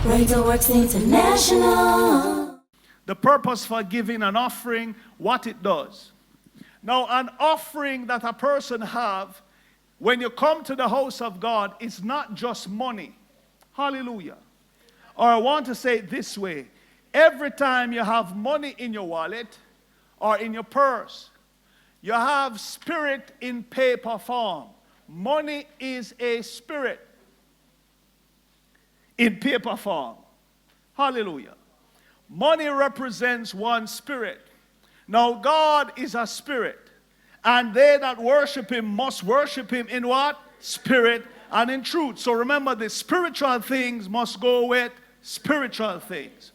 Greater Works International. The purpose for giving an offering, what it does. Now, an offering that a person have when you come to the house of God is not just money. Hallelujah. Or I want to say it this way. Every time you have money in your wallet or in your purse, you have spirit in paper form. Money is a spirit in paper form. Hallelujah. Money represents one spirit. Now, God is a spirit, and they that worship him must worship him in what? Spirit and in truth. So remember, the spiritual things must go with spiritual things.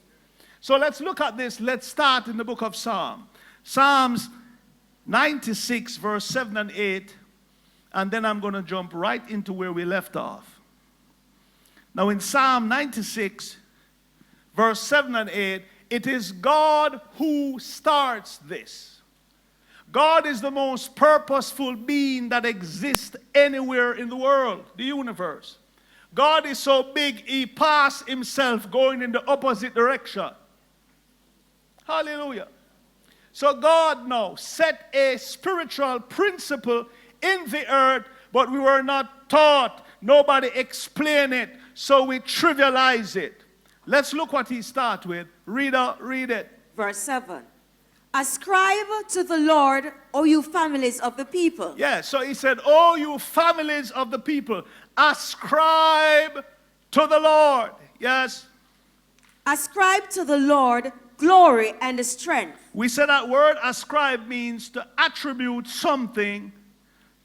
So let's look at this. Let's start in the book of Psalms. Psalms 96, verse 7 and 8, and then I'm going to jump right into where we left off. Now in Psalm 96, verse 7 and 8, it is God who starts this. God is the most purposeful being that exists anywhere in the world, the universe. God is so big, he passed himself going in the opposite direction. Hallelujah. So God now set a spiritual principle in the earth, but we were not taught. Nobody explained it, so we trivialize it. Let's look what he starts with. Reader, read it. Verse 7. Ascribe to the Lord, O you families of the people. Yeah, so he said, O you families of the people, ascribe to the Lord. Yes. Ascribe to the Lord glory and strength. We said that word ascribe means to attribute something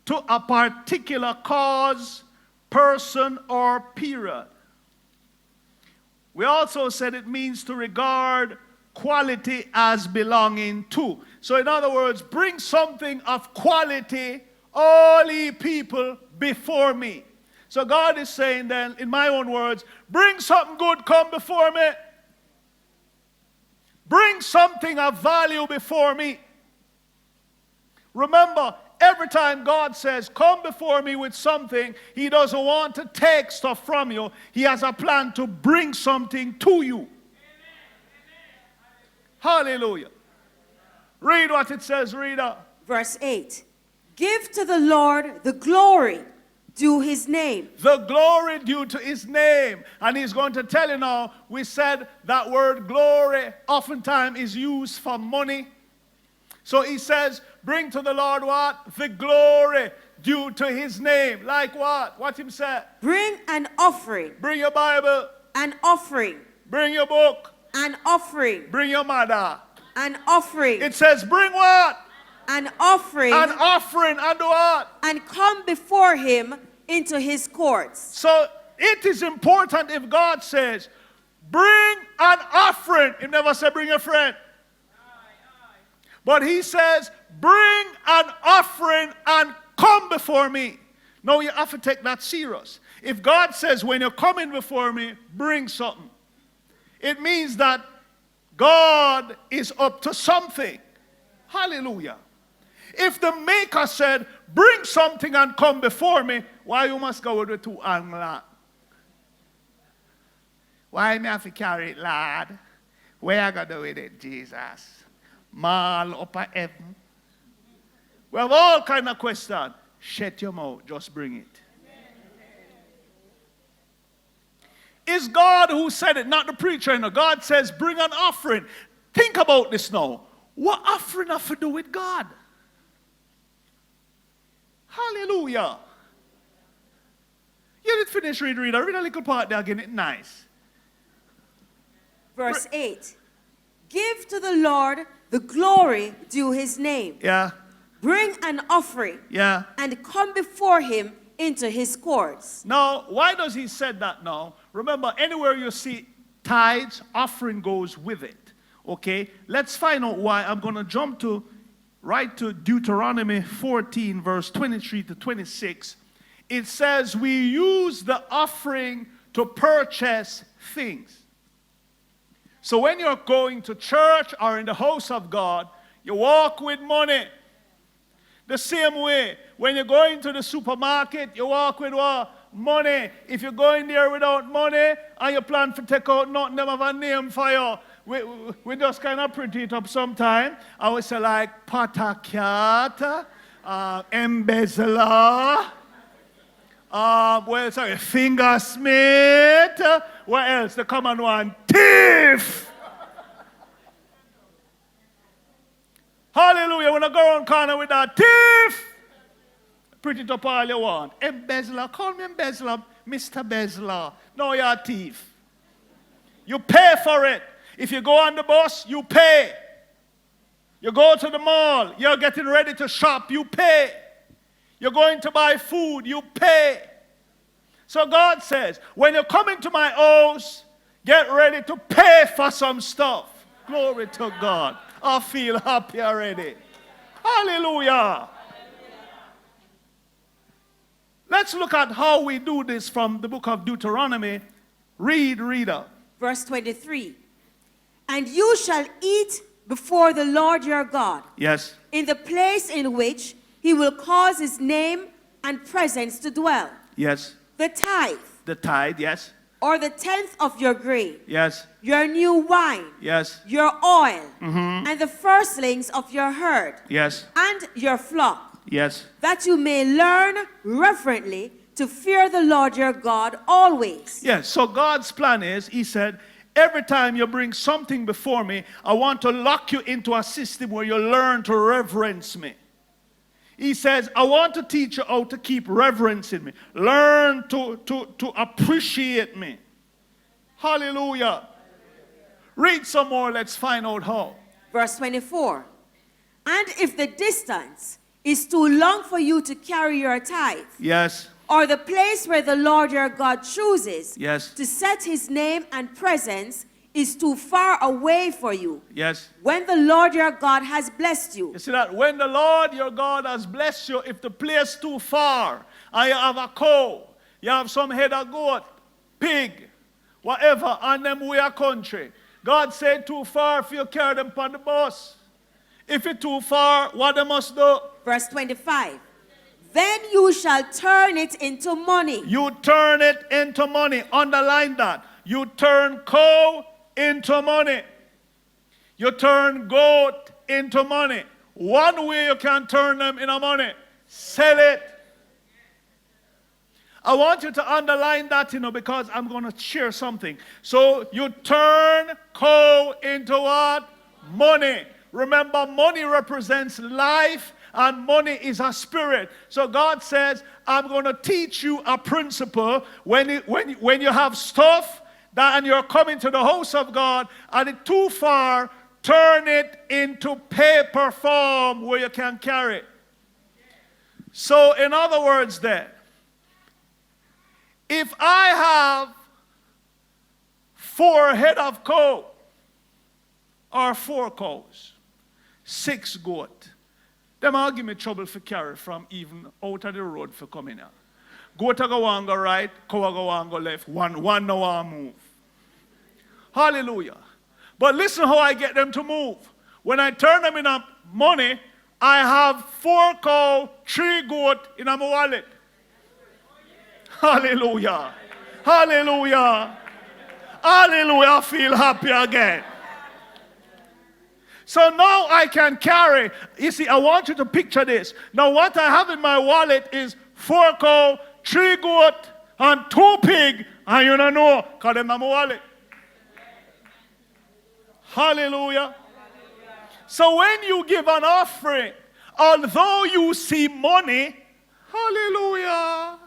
to a particular cause, person, or period. We also said it means to regard quality as belonging to. So in other words, bring something of quality, all ye people, before me. So God is saying then, in my own words, bring something good, come before me. Bring something of value before me. Remember, every time God says, come before me with something, he doesn't want to take stuff from you. He has a plan to bring something to you. Amen. Hallelujah. Read what it says, reader. Verse 8. Give to the Lord the glory due his name. The glory due to his name. And he's going to tell you now, we said that word glory oftentimes is used for money. So he says, bring to the Lord what? The glory due to his name. Like what? What him said? Bring an offering. Bring your Bible. An offering. Bring your book. An offering. Bring your mother. An offering. It says bring what? An offering. An offering and what? And come before him into his courts. So it is important if God says, bring an offering. He never said bring a friend. But he says, bring an offering and come before me. Now you have to take that serious. If God says, when you're coming before me, bring something, it means that God is up to something. Hallelujah. If the maker said, bring something and come before me, why you must go with the two angles? Why me have to carry it, Lord? Where I going to do with it, Jesus? Mal upper heaven. We have all kind of questions. Shut your mouth, just bring it. It's God who said it, not the preacher. You know. God says, bring an offering. Think about this now. What offering have to do with God? Hallelujah. You didn't finish reading. Read a little part there again. It's nice. Verse 8. Give to the Lord the glory due his name. Yeah. Bring an offering. Yeah. And come before him into his courts. Now, why does he say that now? Remember, anywhere you see tithes, offering goes with it. Okay? Let's find out why. I'm going to jump right to Deuteronomy 14, verse 23 to 26. It says, we use the offering to purchase things. So when you're going to church or in the house of God, you walk with money. The same way, when you're going to the supermarket, you walk with what? Money. If you go in there without money and you plan to take out nothing, them have a name for you. We just kind of print it up sometime. I would say like patakat, embezzler, fingersmith. What else? The common one, thief. Hallelujah. When I go around corner with that thief, print it up all you want. Embezzler, call me embezzler, Mr. Bezzler. No, you're a thief. You pay for it. If you go on the bus, you pay. You go to the mall, you're getting ready to shop, you pay. You're going to buy food, you pay. So God says, when you come into my house, get ready to pay for some stuff. Glory to God. I feel happy already. Hallelujah. Let's look at how we do this from the book of Deuteronomy. Read, reader. Verse 23. And you shall eat before the Lord your God. Yes. In the place in which he will cause his name and presence to dwell. Yes. The tithe. The tithe, yes. Or the tenth of your grain. Yes. Your new wine. Yes. Your oil. And the firstlings of your herd. Yes. And your flock. Yes. That you may learn reverently to fear the Lord your God always. Yes. So God's plan is, he said, every time you bring something before me, I want to lock you into a system where you learn to reverence me. He says, I want to teach you how to keep reverencing me. Learn to appreciate me. Hallelujah. Read some more. Let's find out how. Verse 24. And if the distance is too long for you to carry your tithe. Yes. Or the place where the Lord your God chooses. Yes. To set his name and presence is too far away for you. Yes. When the Lord your God has blessed you. You see that? When the Lord your God has blessed you, if the place too far, and you have a cow, you have some head of goat, pig, whatever, and them way a country, God said too far if you carry them on the bus. If it's too far, what they must do? Verse 25. Then you shall turn it into money. You turn it into money. Underline that. You turn cow into money. You turn goat into money. One way you can turn them into money. Sell it. I want you to underline that, because I'm going to share something. So you turn cow into what? Money. Remember, money represents life, and money is a spirit. So God says, I'm going to teach you a principle. When you have stuff and you're coming to the house of God and it's too far, turn it into paper form where you can carry it. So in other words then, if I have 4 head of cow or 4 cows, 6 goat, them all give me trouble for carry from even out of the road for coming out. Goat a go on go right, cow a go on go left, one no one move. Hallelujah. But listen how I get them to move. When I turn them into money, I have 4 cow, 3 goat in my wallet. Hallelujah. Hallelujah. Hallelujah. I feel happy again. So now I can carry. You see, I want you to picture this. Now what I have in my wallet is 4 cow, 3 goat, and 2 pig. And you don't know, because they're in my wallet. Hallelujah. So when you give an offering, although you see money, hallelujah,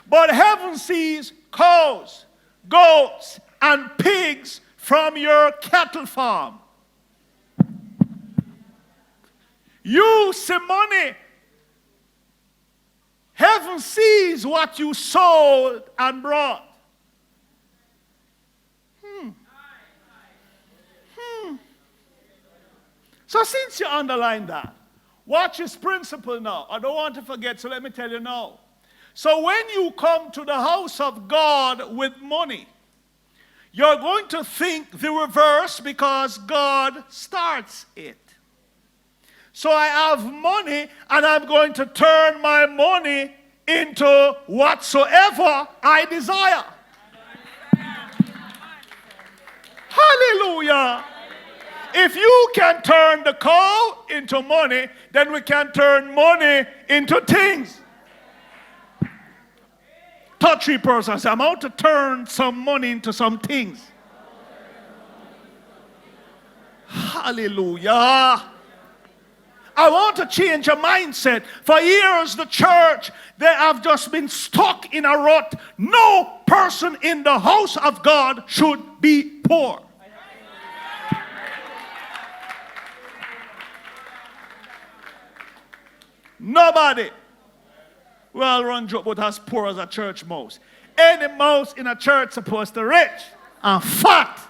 but heaven sees cows, goats, and pigs from your cattle farm. You see money. Heaven sees what you sold and brought. So since you underline that, watch this principle now. I don't want to forget, so let me tell you now. So when you come to the house of God with money, you're going to think the reverse because God starts it. So I have money and I'm going to turn my money into whatsoever I desire. Hallelujah. If you can turn the cow into money, then we can turn money into things. Touch three persons. I'm out to turn some money into some things. Hallelujah. I want to change your mindset. For years, the church, they have just been stuck in a rut. No person in the house of God should be poor. Nobody. Well, run joke about as poor as a church mouse. Any mouse in a church supposed to rich and fat.